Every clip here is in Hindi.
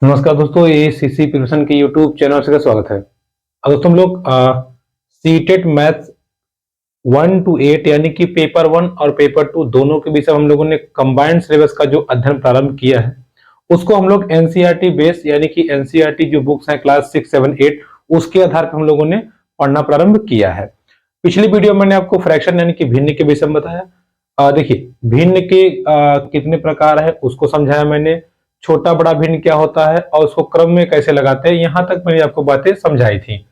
नमस्कार दोस्तों, ये सीसी प्रिपरेशन के यूट्यूब चैनल से स्वागत है। अब दोस्तों हम लोग सीटेट मैथ्स 1 to 8 यानी कि पेपर 1 और पेपर 2 दोनों के बीच हम लोगों ने कंबाइंड सिलेबस का जो अध्ययन प्रारंभ किया है उसको हम लोग एनसीईआरटी बेस यानी कि एनसीईआरटी जो बुक्स हैं क्लास 6, 7, 8 उसके आधार पर हम लोगों ने पढ़ना प्रारंभ किया है। पिछली वीडियो में मैंने आपको फ्रैक्शन यानी कि भिन्न के विषय में बताया। देखिए भिन्न के कितने प्रकार है उसको समझाया मैंने, छोटा बड़ा भिन्न क्या होता है और उसको क्रम में कैसे लगाते हैं, यहां तक मैंने आपको बातें समझाई थी।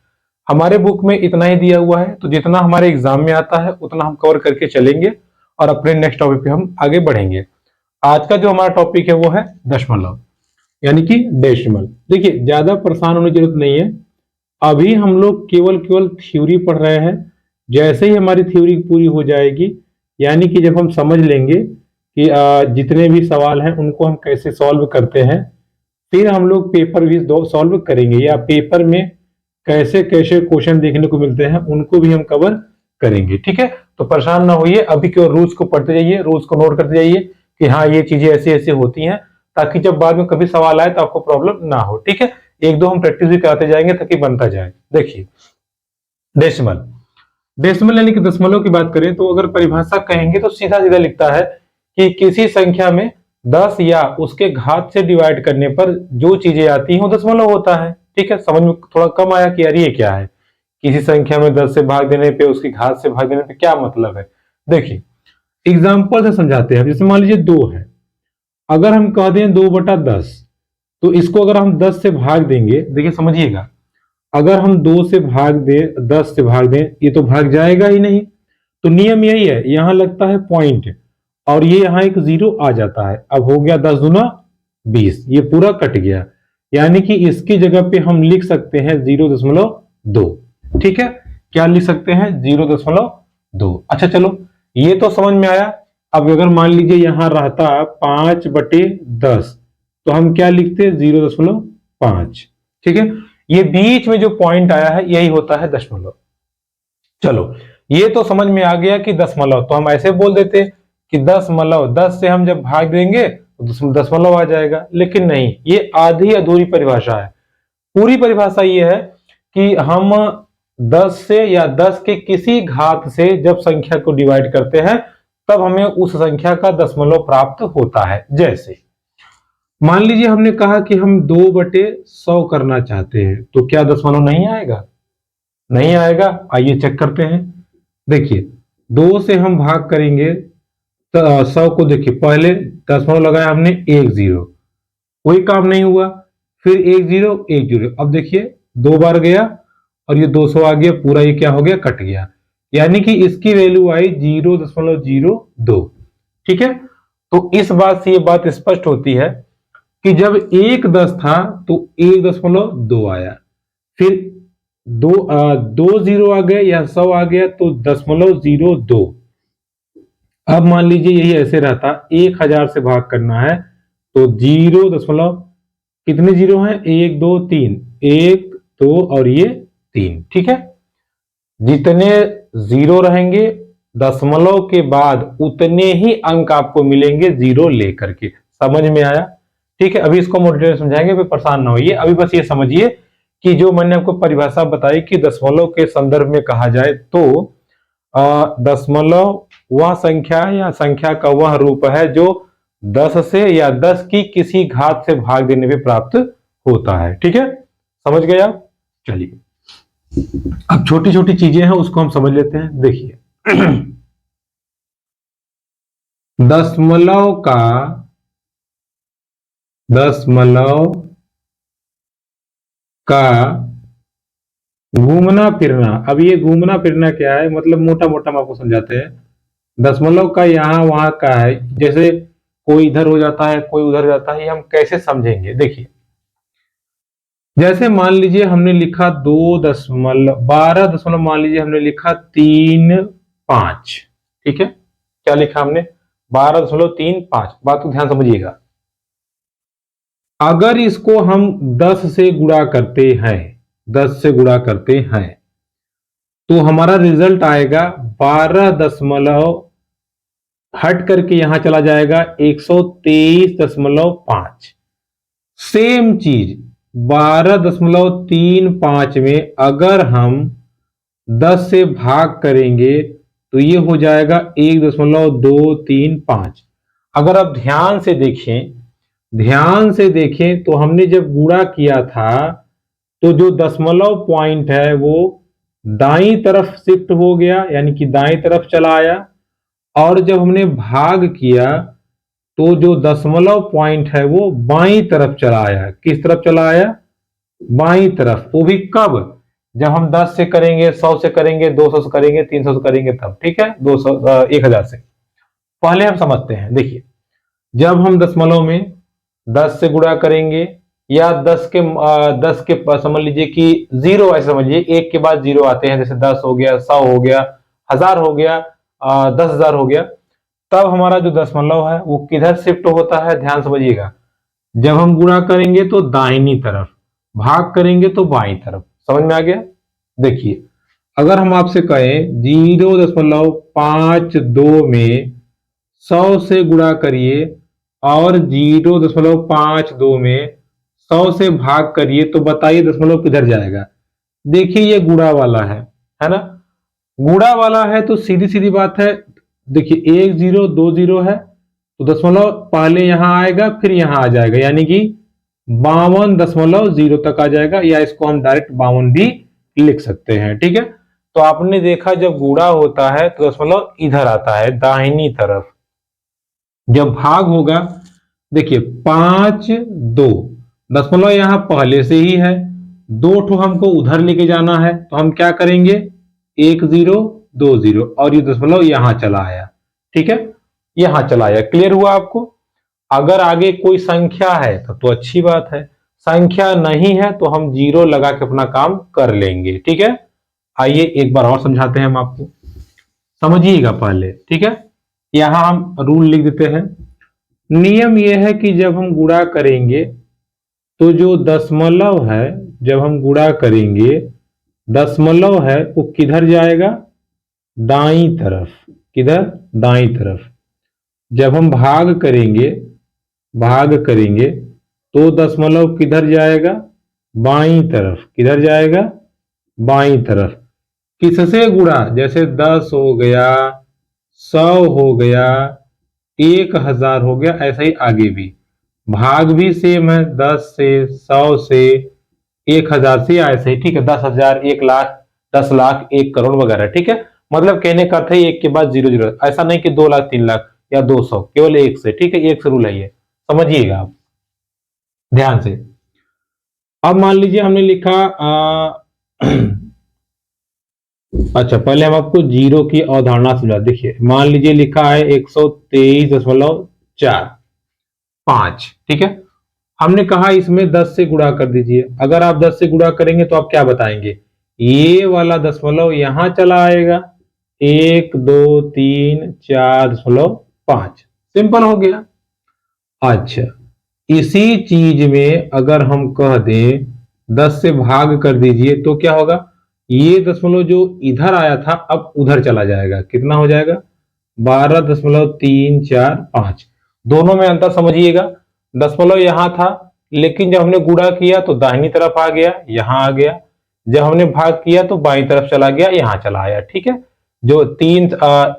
हमारे बुक में इतना ही दिया हुआ है, तो जितना हमारे एग्जाम में आता है उतना हम कवर करके चलेंगे और अपने नेक्स्ट टॉपिक पे हम आगे बढ़ेंगे। आज का जो हमारा टॉपिक है वो है दशमलव यानी कि डेसिमल। देखिए ज्यादा परेशान होने की जरूरत नहीं है, अभी हम लोग केवल केवल थ्योरी पढ़ रहे हैं। जैसे ही हमारी थ्योरी पूरी हो जाएगी यानी कि जब हम समझ लेंगे कि जितने भी सवाल हैं उनको हम कैसे सॉल्व करते हैं, फिर हम लोग पेपर भी सॉल्व करेंगे या पेपर में कैसे कैसे क्वेश्चन देखने को मिलते हैं उनको भी हम कवर करेंगे। ठीक है, तो परेशान ना होइए, अभी केवल रूल्स को पढ़ते जाइए, रूल्स को नोट करते जाइए कि हाँ ये चीजें ऐसी ऐसी होती हैं, ताकि जब बाद में कभी सवाल आए तो आपको प्रॉब्लम ना हो। ठीक है, एक दो हम प्रैक्टिस भी कराते जाएंगे ताकि बनता जाए। देखिए डेसिमल, डेसिमल यानी कि दशमलव की बात करें तो अगर परिभाषा कहेंगे तो सीधा सीधा लिखता है कि किसी संख्या में 10 या उसके घात से डिवाइड करने पर जो चीजें आती हैं वो दशमलव होता है। ठीक है, समझ में थोड़ा कम आया कि यार ये क्या है, किसी संख्या में 10 से भाग देने पे उसकी घात से भाग देने पे क्या मतलब है। देखिए एग्जाम्पल से समझाते हैं। जैसे मान लीजिए 2 है, अगर हम कह दें 2/10 तो इसको अगर हम 10 से भाग देंगे, देखिए समझिएगा, अगर हम 2 से भाग दें 10 से भाग दें ये तो भाग जाएगा ही नहीं। तो नियम यही है, यहां लगता है पॉइंट और ये यहां एक जीरो आ जाता है। अब हो गया 10 दूना 20, ये पूरा कट गया, यानी कि इसकी जगह पे हम लिख सकते हैं 0.2। ठीक है, क्या लिख सकते हैं 0.2। अच्छा चलो ये तो समझ में आया। अब अगर मान लीजिए यहां रहता 5/10 तो हम क्या लिखते 0.5। ठीक है, ये बीच में जो पॉइंट आया है यही होता है दशमलव। चलो ये तो समझ में आ गया कि दशमलव, तो हम ऐसे बोल देते कि दशमलव, 10 से हम जब भाग देंगे तो दशमलव आ जाएगा। लेकिन नहीं, ये आधी अधूरी परिभाषा है। पूरी परिभाषा ये है कि हम 10 से या 10 के किसी घात से जब संख्या को डिवाइड करते हैं तब हमें उस संख्या का दशमलव प्राप्त होता है। जैसे मान लीजिए हमने कहा कि हम 2/100 करना चाहते हैं, तो क्या दशमलव नहीं आएगा? नहीं आएगा। आइए चेक करते हैं। देखिए 2 से हम भाग करेंगे तो 100 को, देखिए पहले दशमलव लगाया हमने 1 0, कोई काम नहीं हुआ, फिर 1 0 1 0। अब देखिए 2 बार गया और ये 200 आ गया, पूरा ये क्या हो गया, कट गया, यानी कि इसकी वैल्यू आई 0.02। ठीक है, तो इस बात से ये बात स्पष्ट होती है कि जब 1 10 था तो 1.2 आया, फिर 2 0 आ गया या 100 आ गया तो 0.02। अब मान लीजिए यही ऐसे रहता, 1000 से भाग करना है तो 0 कितने जीरो हैं, 1 2 3, 1 2 और ये 3। ठीक है, जितने जीरो रहेंगे दशमलव के बाद उतने ही अंक आपको मिलेंगे जीरो लेकर के। समझ में आया? ठीक है, अभी इसको मोटे समझाएंगे, फिर परेशान ना होइए। अभी बस ये समझिए कि जो मैंने आपको परिभाषा बताई कि दशमलव के संदर्भ में कहा जाए तो दशमलव वह संख्या या संख्या का वह रूप है जो 10 से या 10 की किसी घात से भाग देने पे प्राप्त होता है। ठीक है, समझ गए आप? चलिए अब छोटी छोटी चीजें हैं उसको हम समझ लेते हैं। देखिए दशमलव का घूमना फिरना। अब ये घूमना फिरना क्या है, मतलब मोटा मोटा हम आपको समझाते हैं। दशमलव का यहाँ वहां का है, जैसे कोई इधर हो जाता है कोई उधर जाता है, ये हम कैसे समझेंगे। देखिए जैसे मान लीजिए हमने लिखा 12 मान लीजिए हमने लिखा 3 5। ठीक है, क्या लिखा हमने 12.35। बात को ध्यान समझिएगा, अगर इसको हम 10 से गुणा करते हैं, 10 से गुणा करते हैं तो हमारा रिजल्ट आएगा 12 हट करके यहां चला जाएगा 123.5। सेम चीज 12.35 में अगर हम 10 से भाग करेंगे तो ये हो जाएगा 1.235। अगर आप ध्यान से देखें तो हमने जब गुणा किया था तो जो दशमलव पॉइंट है वो दाईं तरफ शिफ्ट हो गया, यानी कि दाईं तरफ चला आया, और जब हमने भाग किया तो जो दशमलव पॉइंट है वो बाईं तरफ चला आया। किस तरफ चला आया? बाईं तरफ। वो भी कब? जब हम 10 से करेंगे, 100 से करेंगे, 200 से करेंगे, 300 से करेंगे तब। ठीक है, 200 1000 से। पहले हम समझते हैं। देखिए, जब हम दशमलव में 10 से गुणा करेंगे या 10 के समझ लीजिए कि जीरो, ऐसे समझिए एक के बाद जीरो आते हैं, जैसे 10 हो गया, 100 हो गया, 1000 हो गया, 10,000 हो गया, तब हमारा जो दशमलव है वो किधर शिफ्ट होता है? ध्यान समझिएगा। जब हम गुणा करेंगे तो दाहिनी तरफ, भाग करेंगे तो बाईं तरफ। समझ में आ गया? देखिए, अगर हम आपसे कहें 0.52 में 100 से गुणा करिए और 0.52 में 100 से भाग करिए तो बताइए दशमलव किधर जाएगा? देखिए, ये गुणा वाला है ना? गुणा वाला है तो सीधी सीधी बात है। देखिए, 1 0 2 0 है तो दशमलव पहले यहां आएगा फिर यहां आ जाएगा, यानी कि 52.0 तक आ जाएगा, या इसको हम डायरेक्ट 52 भी लिख सकते हैं। ठीक है, तो आपने देखा जब गुणा होता है तो दशमलव इधर आता है, दाहिनी तरफ। जब भाग होगा, देखिए 5 2, दशमलव यहां पहले से ही है, 2 ठो हमको उधर लेके जाना है, तो हम क्या करेंगे? 1 0 2 0, और ये दशमलव यहां चला आया। ठीक है, यहां चला आया। क्लियर हुआ आपको? अगर आगे कोई संख्या है तो अच्छी बात है, संख्या नहीं है तो हम जीरो लगा के अपना काम कर लेंगे। ठीक है, आइए एक बार और समझाते हैं हम आपको, समझिएगा पहले। ठीक है, यहां हम रूल लिख देते हैं। नियम यह है कि जब हम गुणा करेंगे तो जो दशमलव है, जब हम गुणा करेंगे दशमलव है वो किधर जाएगा? दाईं तरफ। किधर? दाईं तरफ। जब हम भाग करेंगे तो दशमलव किधर जाएगा? बाईं तरफ। किधर जाएगा? बाईं तरफ। किससे गुणा? जैसे 10 हो गया, 100 हो गया, 1000 हो गया, ऐसा ही आगे भी भाग भी सेम है, 10 से, 100 से, 1000 से, ऐसे ही। ठीक है, 10,000, 1 लाख, 10 लाख, 1 करोड़ वगैरह। ठीक है, मतलब कहने का अर्थ है एक के बाद जीरो जीरो, ऐसा नहीं कि 2 लाख, 3 लाख या 200, केवल एक से। ठीक है, एक से रूल है ये, समझिएगा आप ध्यान से। अब मान लीजिए हमने लिखा अच्छा, पहले हम आपको जीरो की अवधारणा समझा। देखिए, मान लीजिए लिखा है 123.45। ठीक है, हमने कहा इसमें 10 से गुणा कर दीजिए। अगर आप 10 से गुणा करेंगे तो आप क्या बताएंगे? ये वाला दशमलव यहां चला आएगा, 1 2 3 4.5। सिंपल हो गया। अच्छा, इसी चीज में अगर हम कह दें 10 से भाग कर दीजिए तो क्या होगा? ये दशमलव जो इधर आया था अब उधर चला जाएगा। कितना हो जाएगा? 12.345। दोनों में अंतर समझिएगा। दशमलव यहां था, लेकिन जब हमने गुणा किया तो दाहिनी तरफ आ गया, यहां आ गया। जब हमने भाग किया तो बाईं तरफ चला गया, यहां चला आया। ठीक है, जो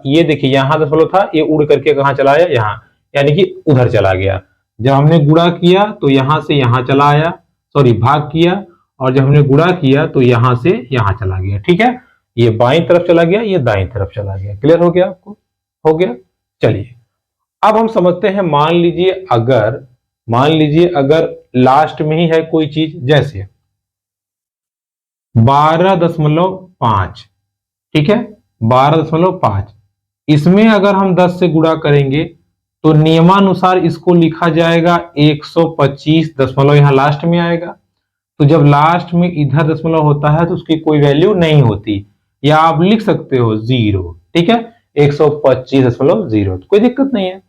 ये देखिए यहां दशमलव था, ये उड़ करके कहां चला आया? यहां, यानी कि उधर चला गया। जब हमने गुणा किया तो यहां से यहां चला आया, सॉरी भाग किया, और जब हमने गुणा किया तो यहां से यहां चला गया। ठीक है, ये बाईं तरफ चला गया, ये दाईं तरफ चला गया। क्लियर हो गया आपको? हो गया। चलिए, अब हम समझते हैं। मान लीजिए अगर लास्ट में ही है कोई चीज, जैसे 12.5। ठीक है, 12.5, इसमें अगर हम 10 से गुणा करेंगे तो नियमानुसार इसको लिखा जाएगा 125 दशमलव, यहां लास्ट में आएगा। तो जब लास्ट में इधर दशमलव होता है तो उसकी कोई वैल्यू नहीं होती, या आप लिख सकते हो 0। ठीक है, 125.0, तो कोई दिक्कत नहीं है।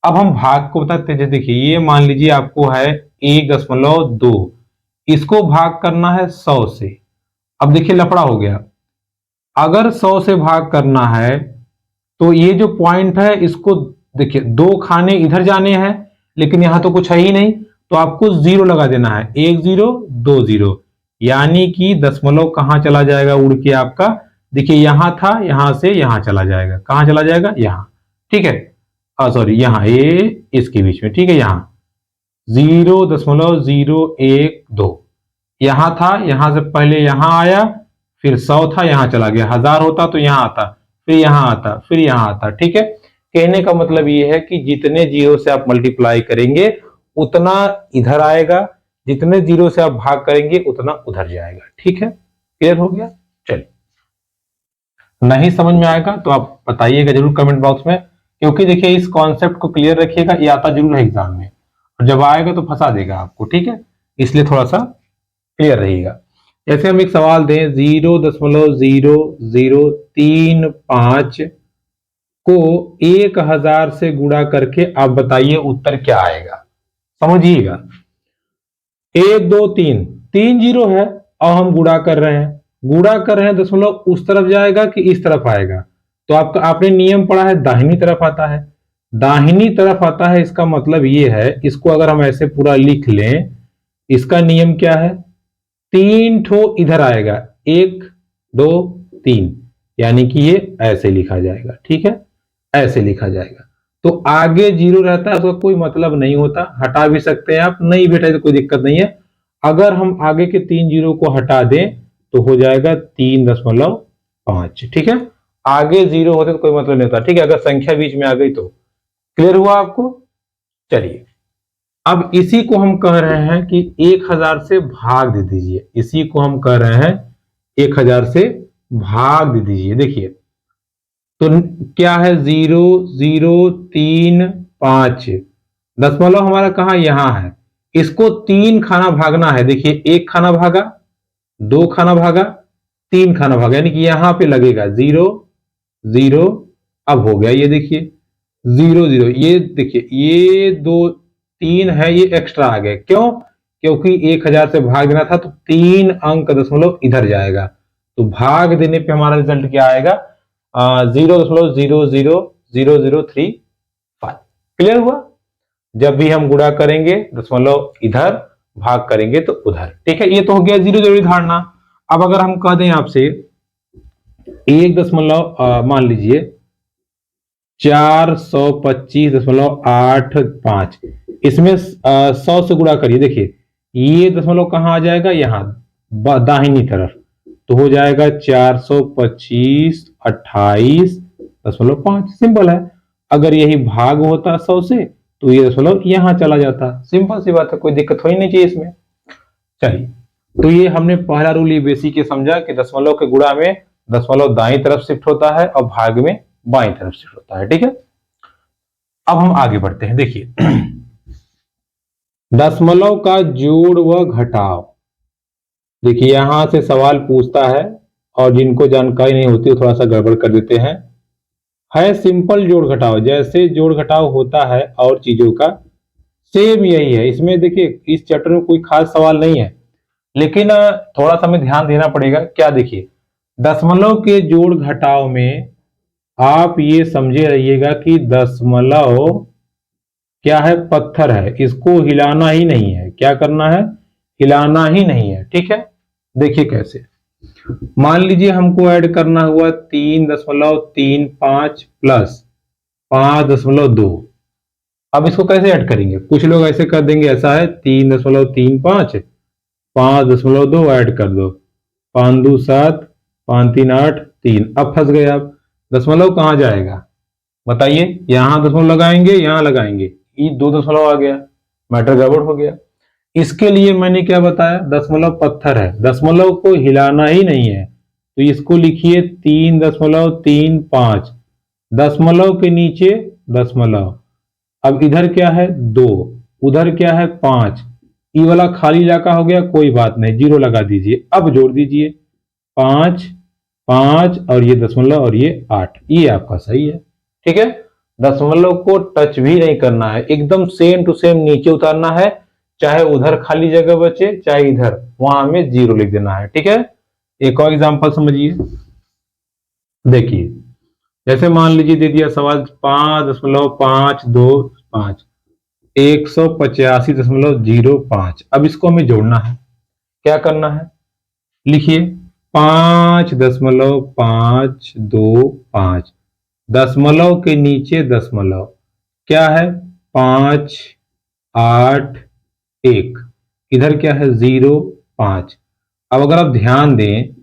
अब हम भाग को बताते हैं। देखिए, ये मान लीजिए आपको है 1.2, इसको भाग करना है 100 से। अब देखिए लफड़ा हो गया। अगर 100 से भाग करना है तो ये जो पॉइंट है इसको देखिए, 2 खाने इधर जाने हैं, लेकिन यहां तो कुछ है ही नहीं, तो आपको 0 लगा देना है, 1 0 2 0, यानी कि दशमलव कहाँ चला जाएगा उड़ के आपका, देखिए यहां था, यहां से यहां चला जाएगा, कहां चला जाएगा, यहां, ठीक है, सॉरी यहाँ ये इसके बीच में, ठीक है, यहां 0.012, यहां था, यहां से पहले यहां आया, फिर 100 था, यहां चला गया, 1000 होता तो यहां आता, फिर यहां आता, फिर यहां आता, ठीक है। कहने का मतलब ये है कि जितने जीरो से आप मल्टीप्लाई करेंगे उतना इधर आएगा, जितने जीरो से आप भाग करेंगे उतना उधर जाएगा, ठीक है, क्लियर हो गया। चलिए, नहीं समझ में आएगा तो आप बताइएगा जरूर कमेंट बॉक्स में, क्योंकि देखिए इस कॉन्सेप्ट को क्लियर रखिएगा, ये आता जरूर है एग्जाम में, और जब आएगा तो फंसा देगा आपको, ठीक है, इसलिए थोड़ा सा क्लियर रहिएगा। जैसे हम एक सवाल दें 0.0035 को 1000 से गुणा करके आप बताइए उत्तर क्या आएगा, समझिएगा। 1 2 3, 3 जीरो है और हम गुणा कर रहे हैं, दशमलव उस तरफ जाएगा कि इस तरफ आएगा, तो आपका आपने नियम पढ़ा है दाहिनी तरफ आता है, दाहिनी तरफ आता है, इसका मतलब ये है, इसको अगर हम ऐसे पूरा लिख लें, इसका नियम क्या है, 3 ठो इधर आएगा, 1 2 3, यानी कि ये ऐसे लिखा जाएगा, ठीक है, ऐसे लिखा जाएगा। तो आगे जीरो रहता है उसका कोई मतलब नहीं होता, हटा भी सकते हैं आप, नहीं भी हटाए तो कोई दिक्कत नहीं है। अगर हम आगे के 3 जीरो को हटा दें तो हो जाएगा 3.5, ठीक है, आगे जीरो होते तो कोई मतलब नहीं होता, ठीक है, अगर संख्या बीच में आ गई तो। क्लियर हुआ आपको। चलिए, अब इसी को हम कह रहे हैं कि 1000 से भाग दे दीजिए, इसी को हम कह रहे हैं 1000 से भाग दे दीजिए। देखिए तो क्या है, 0.035, दशमलव हमारा कहां, यहां है, इसको 3 खाना भागना है, देखिए 1 खाना भागा, 2 खाना भागा, 3 खाना भागा, यानी कि यहां पे लगेगा 0 0, अब हो गया ये देखिए 0 0, ये देखिए ये 2 3 है, ये एक्स्ट्रा आ गए, क्यों, क्योंकि 1000 से भाग देना था तो 3 अंक दशमलव इधर जाएगा, तो भाग देने पे हमारा रिजल्ट क्या आएगा, 0.00035। क्लियर हुआ। जब भी हम गुणा करेंगे दशमलव इधर, भाग करेंगे तो उधर, ठीक है, ये तो हो गया जीरो जरूरी धारणा। अब अगर हम कह दें आपसे 1 मान लीजिए 425.85, इसमें 100 से गुणा करिए, देखिए ये दशमलव कहां आ जाएगा, यहां दाहिनी तरफ, तो हो जाएगा 425.28.5, सिंपल है। अगर यही भाग होता 100 से तो ये दशमलव यहां चला जाता, सिंपल सी बात है, कोई दिक्कत हो ही नहीं चाहिए इसमें। चलिए, तो ये हमने पहला रूल ये बेसिक ये समझा कि दशमलव के गुणा में दशमलव दाईं तरफ शिफ्ट होता है और भाग में बाईं तरफ शिफ्ट होता है, ठीक है। अब हम आगे बढ़ते हैं। देखिए दशमलव का जोड़ व घटाव, देखिए यहां से सवाल पूछता है और जिनको जानकारी नहीं होती वो थोड़ा सा गड़बड़ कर देते हैं। है सिंपल जोड़ घटाव, जैसे जोड़ घटाव होता है और चीजों का, सेम यही है। इसमें देखिए इस चैप्टर में कोई खास सवाल नहीं है, लेकिन थोड़ा सा हमें ध्यान देना पड़ेगा। क्या, देखिए दशमलव के जोड़ घटाव में आप ये समझे रहिएगा कि दशमलव क्या है, पत्थर है, इसको हिलाना ही नहीं है, क्या करना है, हिलाना ही नहीं है, ठीक है। देखिए कैसे, मान लीजिए हमको ऐड करना हुआ 3.35 प्लस 5.2, अब इसको कैसे ऐड करेंगे, कुछ लोग ऐसे कर देंगे, ऐसा है 3.35 5.2 ऐड कर दो, 5 2 7 5 3 8 3, अब फंस गए आप, दशमलव कहां जाएगा बताइए, यहां दशमलव लगाएंगे, यहां लगाएंगे, ये 2 दशमलव आ गया, मैटर गड़बड़ हो गया। इसके लिए मैंने क्या बताया, दशमलव पत्थर है, दशमलव को हिलाना ही नहीं है, तो इसको लिखिए 3.35, दशमलव के नीचे दशमलव, अब इधर क्या है 2, उधर क्या है 5, ये वाला खाली इलाका हो गया, कोई बात नहीं, जीरो लगा दीजिए। अब जोड़ दीजिए 5 5 और ये दशमलव और ये 8, ये आपका सही है, ठीक है। दशमलव को टच भी नहीं करना है, एकदम सेम टू सेम नीचे उतारना है, चाहे उधर खाली जगह बचे चाहे इधर, वहां में जीरो लिख देना है, ठीक है। एक और एग्जांपल समझिए, देखिए जैसे मान लीजिए दे दिया सवाल 5.525, 185.05। अब इसको हमें जोड़ना है। क्या करना है, लिखिए 5.525, दशमलव के नीचे दशमलव क्या है 581, इधर क्या है 05। अब अगर आप ध्यान दें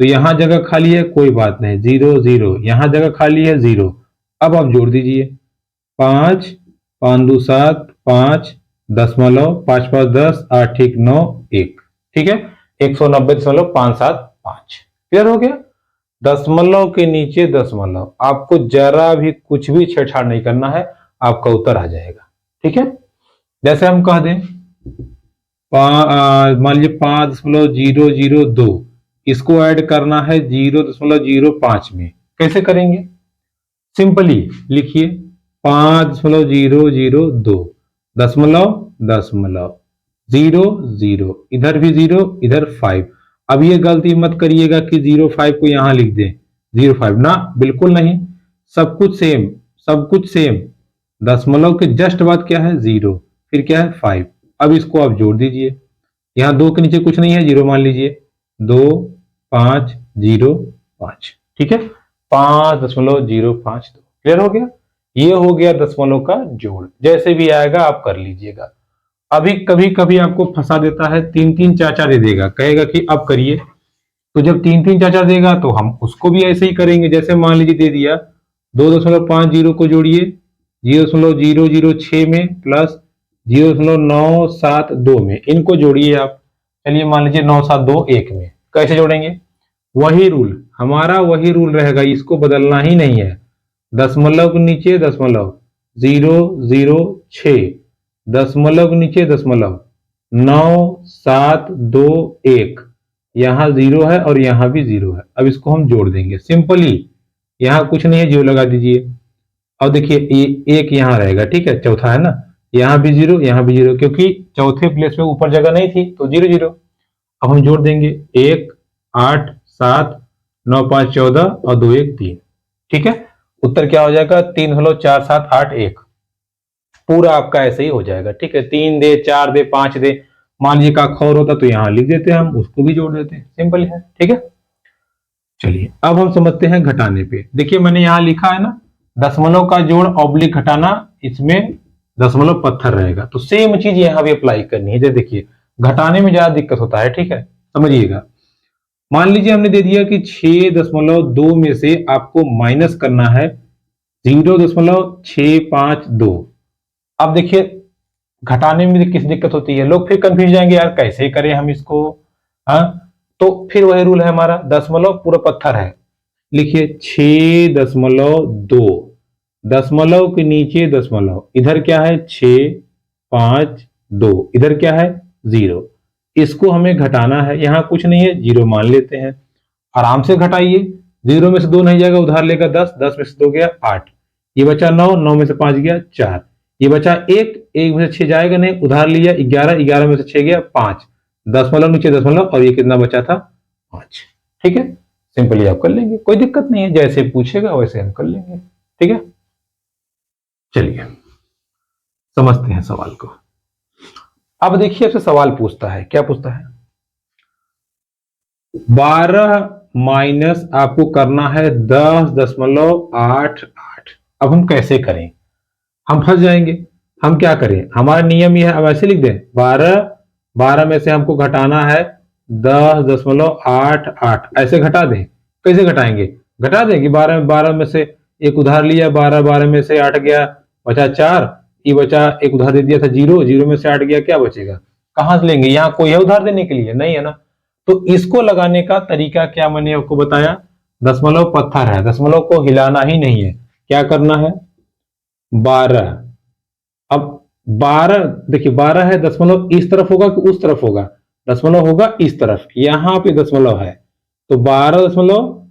तो यहां जगह खाली है, कोई बात नहीं, 00, यहां जगह खाली है 0। अब आप जोड़ दीजिए 5, 5 2 7, 5 दशमलव 5 5 10, 8 1 9 1, ठीक है, 190.575। क्लियर हो गया। दशमलव के नीचे दशमलव, आपको जरा भी कुछ भी छेड़छाड़ नहीं करना है, आपका उत्तर आ जाएगा। ठीक है, जैसे हम कह दें मान लीजिए 5.002, इसको ऐड करना है 0.05 में। कैसे करेंगे, सिंपली लिखिए 5.002 दशमलव दशमलव 0 इधर भी 0, इधर 5। अब ये गलती मत करिएगा कि 05 को यहां लिख दें 05 ना, बिल्कुल नहीं, सब कुछ सेम, सब कुछ सेम। दशमलव के जस्ट बाद क्या है 0, फिर क्या है 5। अब इसको आप जोड़ दीजिए, यहां 2 के नीचे कुछ नहीं है, 0 मान लीजिए, 2 5 0 5, ठीक है, 5.052। क्लियर हो गया। ये हो गया दशमलव का जोड़। जैसे भी आएगा आप कर लीजिएगा। अभी कभी कभी आपको फंसा देता है, 3 4 4 दे देगा, कहेगा कि अब करिए। तो जब 3 4 4 देगा तो हम उसको भी ऐसे ही करेंगे। जैसे मान लीजिए दे दिया 2.50 को जोड़िए 0.006 में प्लस 0.972 में, इनको जोड़िए आप। चलिए मान लीजिए 9721 में, कैसे जोड़ेंगे, वही रूल, हमारा वही रूल रहेगा, इसको बदलना ही नहीं है। दशमलव के नीचे दशमलव 006, दशमलव के नीचे दशमलव 9721, यहां 0 है और यहां भी 0 है। अब इसको हम जोड़ देंगे सिंपली, यहां कुछ नहीं है, 0 लगा दीजिए। अब देखिए ये एक यहां रहेगा, ठीक है, चौथा है ना, यहां भी 0, यहां भी 0, क्योंकि चौथे प्लेस में ऊपर जगह नहीं थी तो 0 0। अब हम जोड़ देंगे 1 8 7 9 5 14 और 2 1 3, ठीक है। उत्तर क्या हो जाएगा 3.4781, पूरा आपका ऐसे ही हो जाएगा। ठीक है, 3 दे 4 दे 5 दे, मान लीजिए का खौर होता तो यहां लिख देते हैं, हम उसको भी जोड़ देते हैं, सिंपल है। ठीक है, चलिए अब हम समझते हैं घटाने पे। देखिए मैंने यहां लिखा है ना, दशमलव का जोड़ ऑब्लिक घटाना, इसमें दशमलव पत्थर रहेगा, तो सेम चीज यहां भी अप्लाई करनी है। जैसे देखिए घटाने में ज्यादा दिक्कत होता है, ठीक है, समझिएगा। मान लीजिए हमने दे दिया कि 6.2 में से आपको माइनस करना है 0.652। अब देखिए घटाने में किस दिक्कत होती है, लोग फिर कंफ्यूज जाएंगे, यार कैसे करें हम इसको। हाँ, तो फिर वही रूल है हमारा, दशमलव पूरा पत्थर है, लिखिए 6.2, दशमलव के नीचे दशमलव, इधर क्या है 652, इधर क्या है 0। इसको हमें घटाना है, यहां कुछ नहीं है, 0 मान लेते हैं, आराम से घटाइए। 0 में से 2 नहीं जाएगा, उधार लेगा 10, 10 में से 2 गया 8, ये बचा 9, 9 में से 5 गया 4, ये बचा 1, 1 में से 6 जाएगा नहीं, उधार लिया 11, 11 में से 6 गया 5, दशमलव नीचे दशमलव, और ये कितना बचा था 5। ठीक है, सिंपली आप कर लेंगे, कोई दिक्कत नहीं है, जैसे पूछेगा वैसे हम कर लेंगे। ठीक है, चलिए समझते हैं सवाल को। अब देखिए आपसे सवाल पूछता है, क्या पूछता है, 12 माइनस आपको करना है 10.88। अब हम कैसे करें, हम फंस जाएंगे। हम क्या करें, हमारा नियम यह है, अब ऐसे लिख दें 12 में से हमको घटाना है 10.88, ऐसे घटा दें। कैसे घटाएंगे, घटा दें कि 12 में से एक उधार लिया, 12 में से 8 गया, बचा 4, ये बचा, एक उधार दे दिया था 0, 0 में से 8 गया, क्या बचेगा, कहां से लेंगे, यहाँ कोई है उधार देने के लिए, नहीं है ना। तो इसको लगाने का तरीका क्या मैंने आपको बताया, दशमलव पत्थर है, दशमलव को हिलाना ही नहीं है। क्या करना है, 12, अब 12 देखिए 12 है, दशमलव इस तरफ होगा कि उस तरफ होगा, दशमलव होगा इस तरफ, यहां पे दशमलव है, तो 12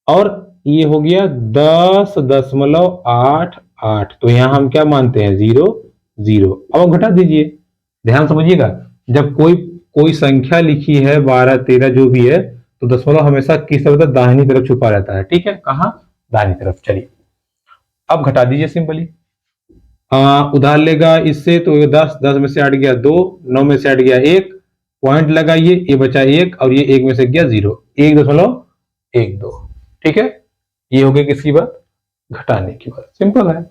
और ये हो गया 10.88, तो यहां हम क्या मानते हैं 0 0। अब आप घटा दीजिए, ध्यान समझिएगा, जब कोई कोई संख्या लिखी है 12 13 जो भी है, तो दशमलव हमेशा किस तरफ, दाहिनी तरफ छुपा रहता है। ठीक है, कहां, दाहिनी तरफ। चलिए अब घटा दीजिए सिंपली। उधार लेगा इससे तो ये 10, 10 में से हट गया 2, 9 में से हट गया 1, पॉइंट लगाइए, ये बचा 1 और ये 1 में से गया 0, 1.12। ठीक है, ये हो गई किसकी बात? घटाने की बात। सिंपल है,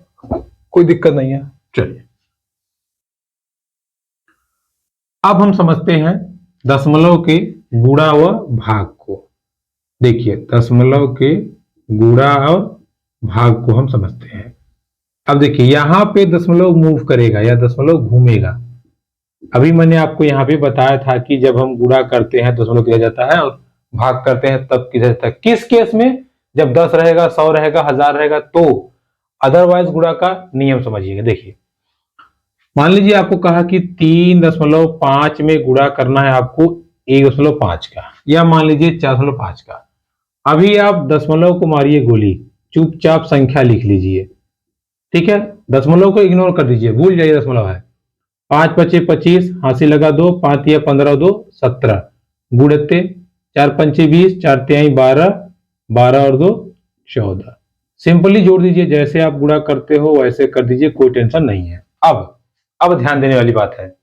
कोई दिक्कत नहीं है। चलिए अब हम समझते हैं दशमलव के गुणा व भाग को। देखिए दशमलव के गुणा और भाग को हम समझते हैं। अब देखिए यहां पे दशमलव मूव करेगा या दशमलव घूमेगा। अभी मैंने आपको यहां पे बताया था कि जब हम गुणा करते हैं दशमलव किया जाता है और भाग करते हैं तब किया जाता है। किस केस में? जब 10 रहेगा, 100 रहेगा, 1000 रहेगा तो। अदरवाइज गुणा का नियम समझिएगा। देखिए मान लीजिए आपको कहा कि 3.5 में गुणा करना है आपको 1.5 का, या मान लीजिए 4.5 का। अभी आप दशमलव को मारिए गोली, चुपचाप संख्या लिख लीजिए। ठीक है, दशमलव को इग्नोर कर दीजिए, भूल जाइए दशमलव है। 5 पचे 25, हासिल लगा 2, 5 या 15, 2 17, गुणते 4 पंचे 20, 4 तिहाई 12, 12 और 2 14। सिंपली जोड़ दीजिए, जैसे आप गुणा करते हो वैसे कर दीजिए, कोई टेंशन नहीं है। अब ध्यान देने वाली बात है,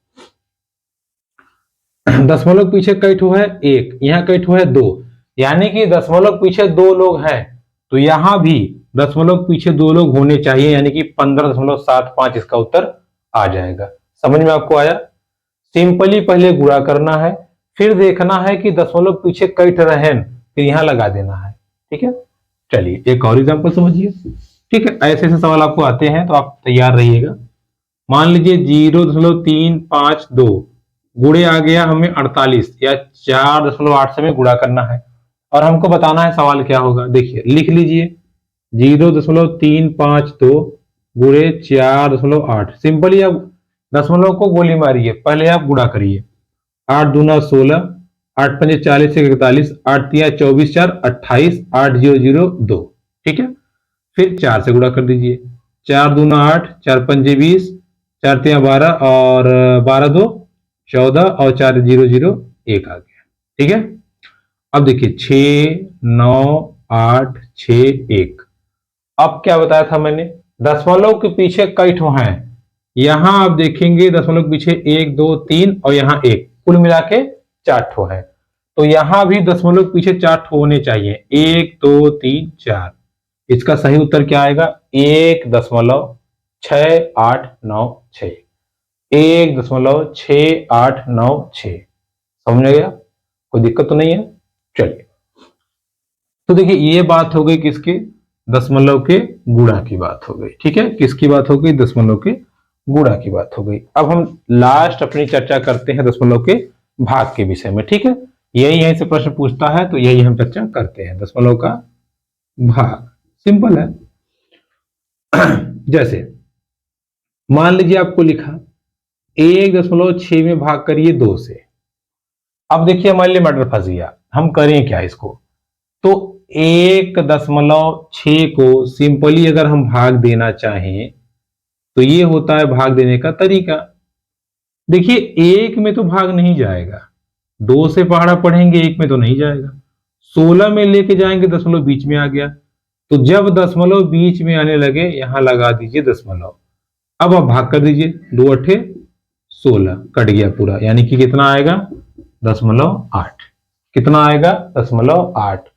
दशमलव पीछे कई ठो है? 1, यहाँ कई ठो है? 2, यानी कि दशमलव पीछे 2 लोग हैं, तो यहां भी दशमलव पीछे 2 लोग होने चाहिए, यानी कि 15.75 इसका उत्तर आ जाएगा। समझ में आपको आया? सिंपली पहले गुणा करना है, फिर देखना है कि दशमलव पीछे कई ठो रहें, फिर यहां लगा देना है। ठीक है, चलिए एक और एग्जांपल समझिए। ठीक है, ऐसे ऐसे सवाल आपको आते हैं तो आप तैयार रहिएगा। मान लीजिए 0.352 गुणे आ गया हमें 48 या 4.8 से में गुणा करना है और हमको बताना है सवाल क्या होगा। देखिए लिख लीजिए 0.352 गुणे 4.8। सिंपली आप दशमलव को गोली मारिए, पहले आप गुणा करिए। 8 दूना 16, 8 पंजे 40 से 41, 8 तिया 24, 4 28, 8002। ठीक है, फिर 4 से गुणा कर दीजिए। 4 दूना 8, 4 पंजे 20, 4 तिया 12 और 12 2 14 और 4 0 0 1 आ गया। ठीक है, अब देखिए 6 9 8 6 1। अब क्या बताया था मैंने? दशमलव के पीछे कई ठो हैं। यहां आप देखेंगे दशमलव के पीछे 1 2 3 और यहां 1, कुल मिला के 4 ठो है। तो यहां भी दशमलव के पीछे 4 ठो होने चाहिए, 1 2 3 4। इसका सही उत्तर क्या आएगा? 1.6896, 1.6896। समझ में गया? कोई दिक्कत तो नहीं है? चलिए तो देखिए ये बात हो गई किसके? दशमलव के गुणा की बात हो गई। ठीक है, किसकी बात हो गई? दशमलव के गुणा की बात हो गई। अब हम लास्ट अपनी चर्चा करते हैं दशमलव के भाग के विषय में। ठीक है, यहीं से प्रश्न पूछता है तो यही हम चर्चा करते हैं, दशमलव का भाग। सिंपल है। जैसे मान लीजिए आपको लिखा 1.6 में भाग करिए 2 से। अब देखिए हमारे लिए मैटर फंस गया, हम करें क्या इसको? तो 1.6 को सिंपली अगर हम भाग देना चाहें तो ये होता है भाग देने का तरीका। देखिए 1 में तो भाग नहीं जाएगा, 2 से पहाड़ा पढ़ेंगे 1 में तो नहीं जाएगा, 16 में लेके जाएंगे दशमलव बीच में आ गया। तो जब दशमलव बीच में आने लगे यहां लगा दीजिए दशमलव। अब आप भाग कर दीजिए, 2 अट्ठे 16, कट गया पूरा, यानी कि कितना आएगा? 0.8। कितना आएगा? 0.8।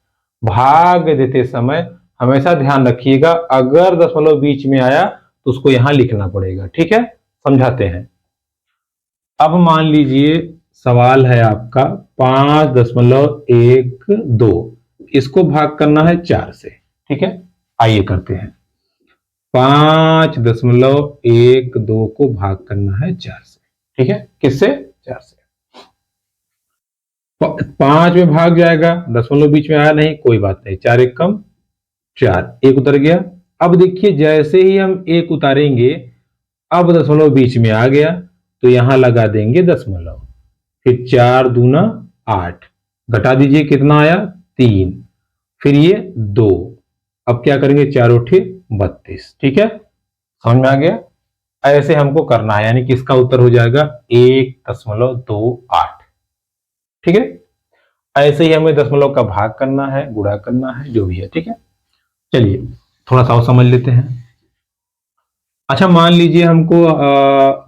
भाग देते समय हमेशा ध्यान रखिएगा, अगर दशमलव बीच में आया तो उसको यहां लिखना पड़ेगा। ठीक है, समझाते हैं। अब मान लीजिए सवाल है आपका 5.12, इसको भाग करना है 4 से। ठीक है, आइए करते हैं। 5.12 को भाग करना है 4 से। ठीक है, किससे? 4 से। 5 में भाग जाएगा, दशमलव बीच में आया नहीं, कोई बात नहीं, 4 1 कम 4, 1 उतर गया। अब देखिए जैसे ही हम 1 उतारेंगे, अब दशमलव बीच में आ गया तो यहां लगा देंगे दशमलव, फिर 4 दूना 8, घटा दीजिए कितना आया? 3, फिर ये 2। अब क्या करेंगे? 4 उठे 32। ठीक है, समझ में आ गया? ऐसे हमको करना है, यानी कि इसका उत्तर हो जाएगा 1.28। ठीक है, ऐसे ही हमें दशमलव का भाग करना है, गुणा करना है, जो भी है। ठीक है, चलिए थोड़ा सा और समझ लेते हैं। अच्छा मान लीजिए हमको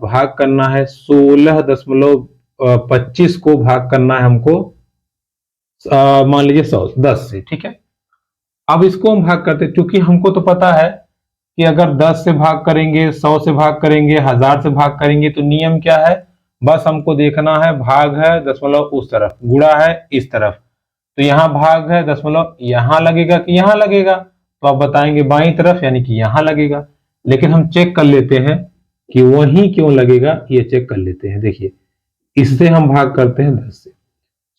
भाग करना है 16.25 को भाग करना है हमको मान लीजिए 10 से, ठीक है। अब इसको हम भाग करते, क्योंकि हमको तो पता है कि अगर 10 से भाग करेंगे, 100 से भाग करेंगे, 1000 से भाग करेंगे, तो नियम क्या है, बस हमको देखना है भाग है दशमलव उस तरफ, गुणा है इस तरफ। तो यहाँ भाग है दशमलव यहाँ लगेगा कि यहाँ लगेगा, तो आप बताएंगे बाईं तरफ यानी कि यहाँ लगेगा। लेकिन हम चेक कर लेते हैं कि वहीं क्यों लगेगा, ये चेक कर लेते हैं। देखिए इससे हम भाग करते हैं 10 से,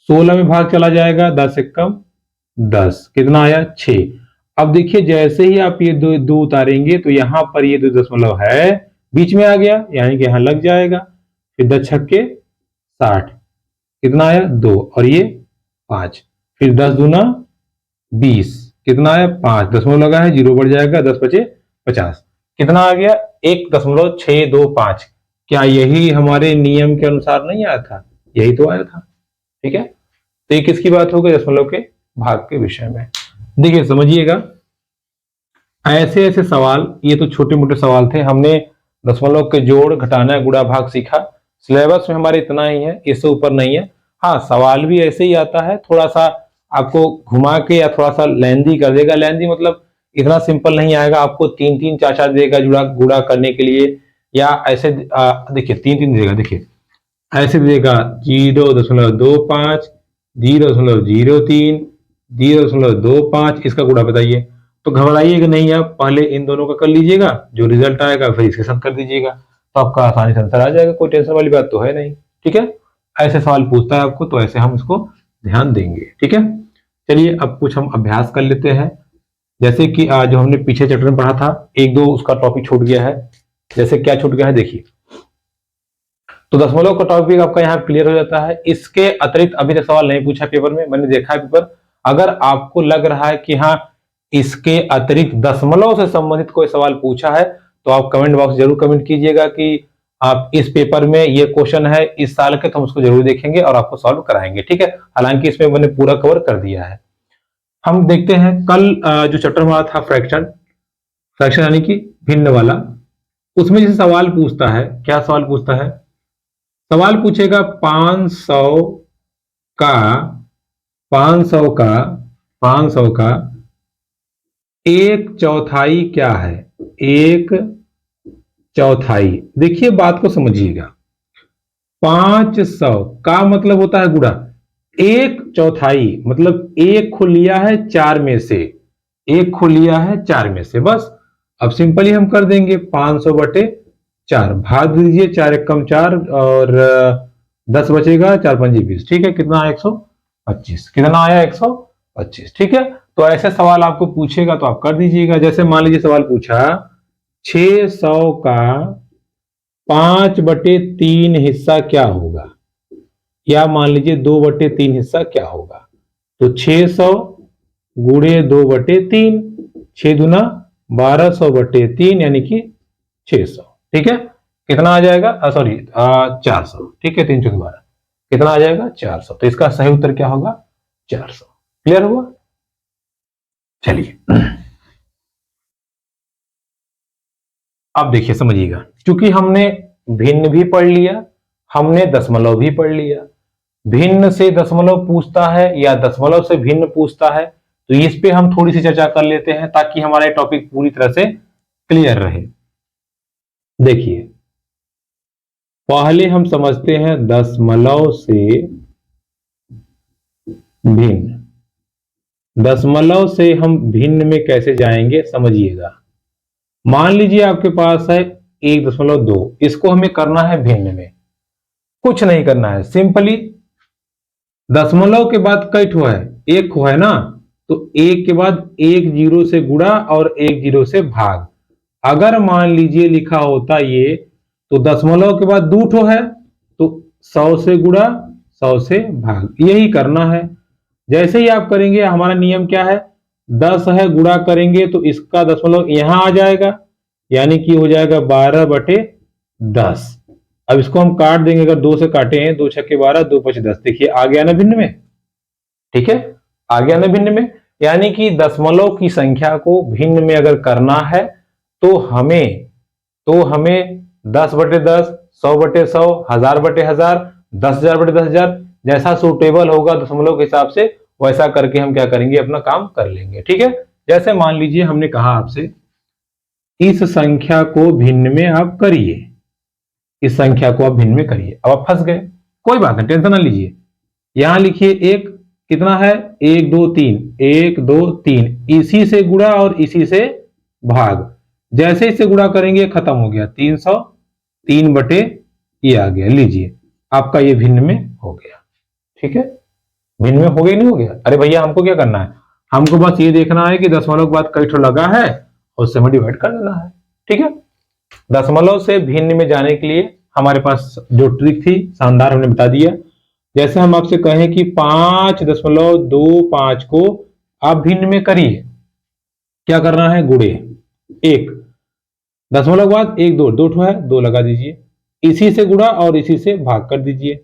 16 में भाग चला जाएगा, 10 एकम 10, कितना आया 6। अब देखिए जैसे ही आप ये दो दो उतारेंगे तो यहां पर ये 2 दशमलव है बीच में आ गया, यानी कि यहां लग जाएगा। फिर 10 छक्के 60, कितना आया 2, और ये 5। फिर 10 दूना 20, कितना आया 5, दशमलव लगा है, जीरो बढ़ जाएगा, 10 बचे 50, कितना आ गया 1.625। क्या यही हमारे नियम के अनुसार नहीं आया था, यही तो आया था, ठीक है। तो ये किसकी बात हो गई, दशमलव के भाग के विषय में। देखिए समझिएगा, ऐसे ऐसे सवाल, ये तो छोटे मोटे सवाल थे, हमने दशमलव के जोड़ घटाना गुणा भाग सीखा। सिलेबस में हमारे इतना ही है, इससे ऊपर नहीं है। हाँ सवाल भी ऐसे ही आता है, थोड़ा सा आपको घुमा के या थोड़ा सा लेंदी कर देगा। लेंदी मतलब इतना सिंपल नहीं आएगा, आपको तीन तीन चार चार देगा जुड़ा गुणा करने के लिए, या ऐसे देखिए तीन तीन देगा, देखिए ऐसे देगा 0.25, 0.03, 0.25, इसका गुणा बताइए। तो घबराइएगा नहीं, आप पहले इन दोनों का कर लीजिएगा, जो रिजल्ट आएगा फिर इसके साथ कर दीजिएगा, तो आपका आसानी से आंसर आ जाएगा, कोई टेंशन वाली बात तो है नहीं, ठीक है। ऐसे सवाल पूछता है आपको, तो ऐसे हम इसको ध्यान देंगे, ठीक है। चलिए अब कुछ हम अभ्यास कर लेते हैं। जैसे कि जो हमने पीछे चैप्टर में पढ़ा था, एक दो उसका टॉपिक छूट गया है। जैसे क्या छूट गया है, देखिए तो दशमलव का टॉपिक आपका यहाँ क्लियर हो जाता है। इसके अतिरिक्त अभी तक सवाल नहीं पूछा पेपर में, मैंने देखा है पेपर। अगर आपको लग रहा है कि हाँ इसके अतिरिक्त दशमलव से संबंधित कोई सवाल पूछा है, तो आप कमेंट बॉक्स जरूर कमेंट कीजिएगा कि आप इस पेपर में ये क्वेश्चन है इस साल के, तो हम उसको जरूर देखेंगे और आपको सॉल्व कराएंगे, ठीक है। हालांकि इसमें मैंने पूरा कवर कर दिया है। हम देखते हैं कल जो चैप्टर हुआ था फ्रैक्शन, फ्रैक्शन यानी कि भिन्न वाला, उसमें जैसे सवाल पूछता है, क्या सवाल पूछता है, सवाल पूछेगा 500 का 500 का 500 का एक चौथाई क्या है, एक चौथाई। देखिए बात को समझिएगा, 500 का मतलब होता है गुणा, एक चौथाई मतलब एक को लिया है 4 में से, एक को लिया है 4 में से, बस। अब सिंपली हम कर देंगे 500 बटे 4, भाग दीजिए, 4 एकम 4 और 10 बचेगा, 4 पंजी 20, ठीक है। कितना आया 125, कितना आया 125, ठीक है। तो ऐसे सवाल आपको पूछेगा तो आप कर दीजिएगा। जैसे मान लीजिए सवाल पूछा 600 का 5/3 हिस्सा क्या होगा, या मान लीजिए 2/3 हिस्सा क्या होगा। तो 600 गुणे 2/3, 6 दूना 1200/3 यानी कि 600, ठीक है। कितना आ जाएगा, सॉरी 400, ठीक है, 3 चौक 12, कितना आ जाएगा 400। तो इसका सही उत्तर क्या होगा 400। क्लियर हुआ। चलिए अब देखिए समझिएगा, क्योंकि हमने भिन्न भी पढ़ लिया, हमने दशमलव भी पढ़ लिया, भिन्न से दशमलव पूछता है या दशमलव से भिन्न पूछता है, तो इस पे हम थोड़ी सी चर्चा कर लेते हैं ताकि हमारा टॉपिक पूरी तरह से क्लियर रहे। देखिए पहले हम समझते हैं दशमलव से भिन्न। दशमलव से हम भिन्न में कैसे जाएंगे समझिएगा। मान लीजिए आपके पास है 1.2, इसको हमें करना है भिन्न में। कुछ नहीं करना है, सिंपली दशमलव के बाद कई ठो है, एक ठो है ना, तो एक के बाद एक जीरो से गुणा और एक जीरो से भाग। अगर मान लीजिए लिखा होता ये, तो दशमलव के बाद 2 ठो है, तो 100 से गुणा 100 से भाग, यही करना है। जैसे ही आप करेंगे, हमारा नियम क्या है, 10 है, गुणा करेंगे तो इसका दशमलव यहां आ जाएगा, यानी कि हो जाएगा 12/10। अब इसको हम काट देंगे, अगर 2 से काटे हैं, 2 छक्के 12, 2 पचे 10, देखिए आ गया ना भिन्न में, ठीक है, आ गया ना भिन्न में। यानी कि दशमलव की संख्या को भिन्न में अगर करना है तो हमें तो हमें 10/10, 100/100, 1000/1000, 10,000/10,000 जैसा सूटेबल होगा दशमलव के हिसाब से वैसा करके हम क्या करेंगे, अपना काम कर लेंगे। ठीक है, जैसे मान लीजिए हमने कहा आपसे इस संख्या को भिन्न में आप करिए, इस संख्या को आप भिन्न में करिए। अब आप फंस गए, कोई बात नहीं, टेंशन ना लीजिए। यहां लिखिए एक कितना है, 1 2 3, 1 2 3, इसी से गुणा और इसी से भाग। जैसे इसे गुणा करेंगे खत्म हो गया, 300, 3 बटे ये आ गया। लीजिए आपका ये भिन्न में हो गया। ठीक है, भिन्न में हो गया, नहीं हो गया? अरे भैया हमको क्या करना है, हमको बस ये देखना है कि दशमलव के बाद कई ठो लगा है और उससे हमें डिवाइड कर देना है। ठीक है, दशमलव से भिन्न में जाने के लिए हमारे पास जो ट्रिक थी शानदार हमने बता दिया। जैसे हम आपसे कहें कि 5.25 को आप भिन्न में करिए, क्या करना है, गुणे 1, दशमलव के बाद 1 2 2 ठो है, 2 लगा दीजिए, इसी से गुणा और इसी से भाग कर दीजिए।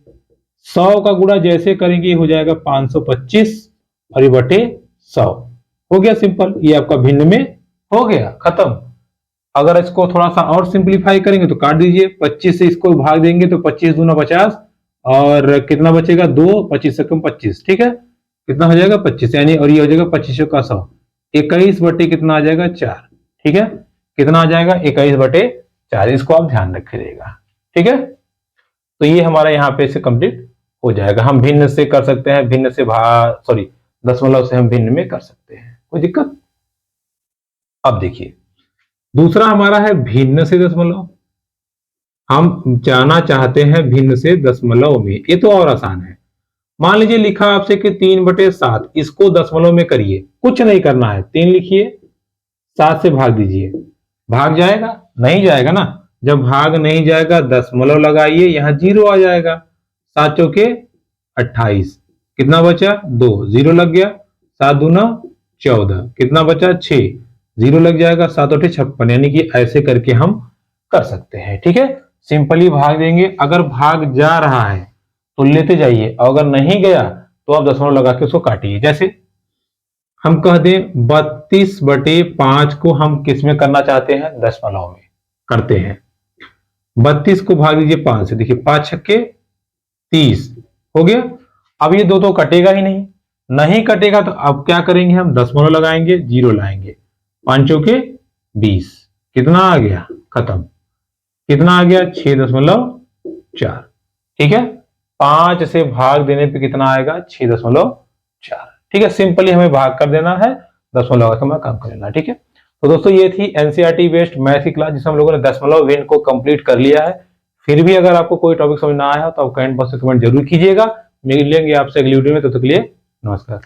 100 का गुणा जैसे करेंगे हो जाएगा 525 और ये बटे 100 हो गया, सिंपल। ये आपका भिन्न में हो गया, खत्म। अगर इसको थोड़ा सा और सिंप्लीफाई करेंगे तो काट दीजिए, 25 से इसको भाग देंगे तो 25 दूना 50 और कितना बचेगा 2, 25 से कम 25। ठीक है, कितना हो जाएगा 25, यानी और ये हो जाएगा 25 का 100, 21 बटे कितना आ जाएगा 4। ठीक है, कितना आ जाएगा 21/4, इसको आप ध्यान रखिएगा। ठीक है, तो ये हमारा यहाँ पे से कंप्लीट हो जाएगा। हम भिन्न से कर सकते हैं, भिन्न से दशमलव से हम भिन्न में कर सकते हैं, कोई दिक्कत। अब देखिए दूसरा हमारा है भिन्न से दशमलव। हम जाना चाहते हैं भिन्न से दशमलव में, ये तो और आसान है। मान लीजिए लिखा आपसे कि 3/7, इसको दशमलव में करिए, कुछ नहीं करना है, 3 लिखिए, 7 से भाग दीजिए, भाग जाएगा? नहीं जाएगा ना। जब भाग नहीं जाएगा दशमलव लगाइए, यहां 0 आ जाएगा, 7 चौके 28, कितना बचा 2, 0 लग गया, 7 दूना 14, कितना बचा 6, 0 लग जाएगा, 7 8 56, यानी कि ऐसे करके हम कर सकते हैं। ठीक है, सिंपली भाग देंगे। अगर भाग जा रहा है तो लेते जाइए, और अगर नहीं गया तो आप दशमलव लगा के उसको काटिए। जैसे हम कह दें 32/5 को हम किस में करना चाहते हैं, दशमलव में करते हैं। 32 को भाग दीजिए 5 से, देखिए 5 छक्के 30 हो गया। अब ये दो कटेगा ही नहीं, नहीं कटेगा तो अब क्या करेंगे, हम दशमलव लगाएंगे, 0 लाएंगे, 5 चौके 20, कितना आ गया, खत्म। कितना आ गया 6.4। ठीक है, 5 से भाग देने पे कितना आएगा 6.4। ठीक है, सिंपली हमें भाग कर देना है, दशमलव का काम कर लेना। ठीक है, तो दोस्तों ये थी एनसीईआरटी बेस्ड मैथ की क्लास, जिसमें हम लोगों ने दशमलव भिन्न को कंप्लीट कर लिया है। फिर भी अगर आपको कोई टॉपिक समझ ना आया हो तो आप कमेंट बॉक्स में कमेंट जरूर कीजिएगा। मिलेंगे आपसे अगली वीडियो में, तब तक के लिए नमस्कार।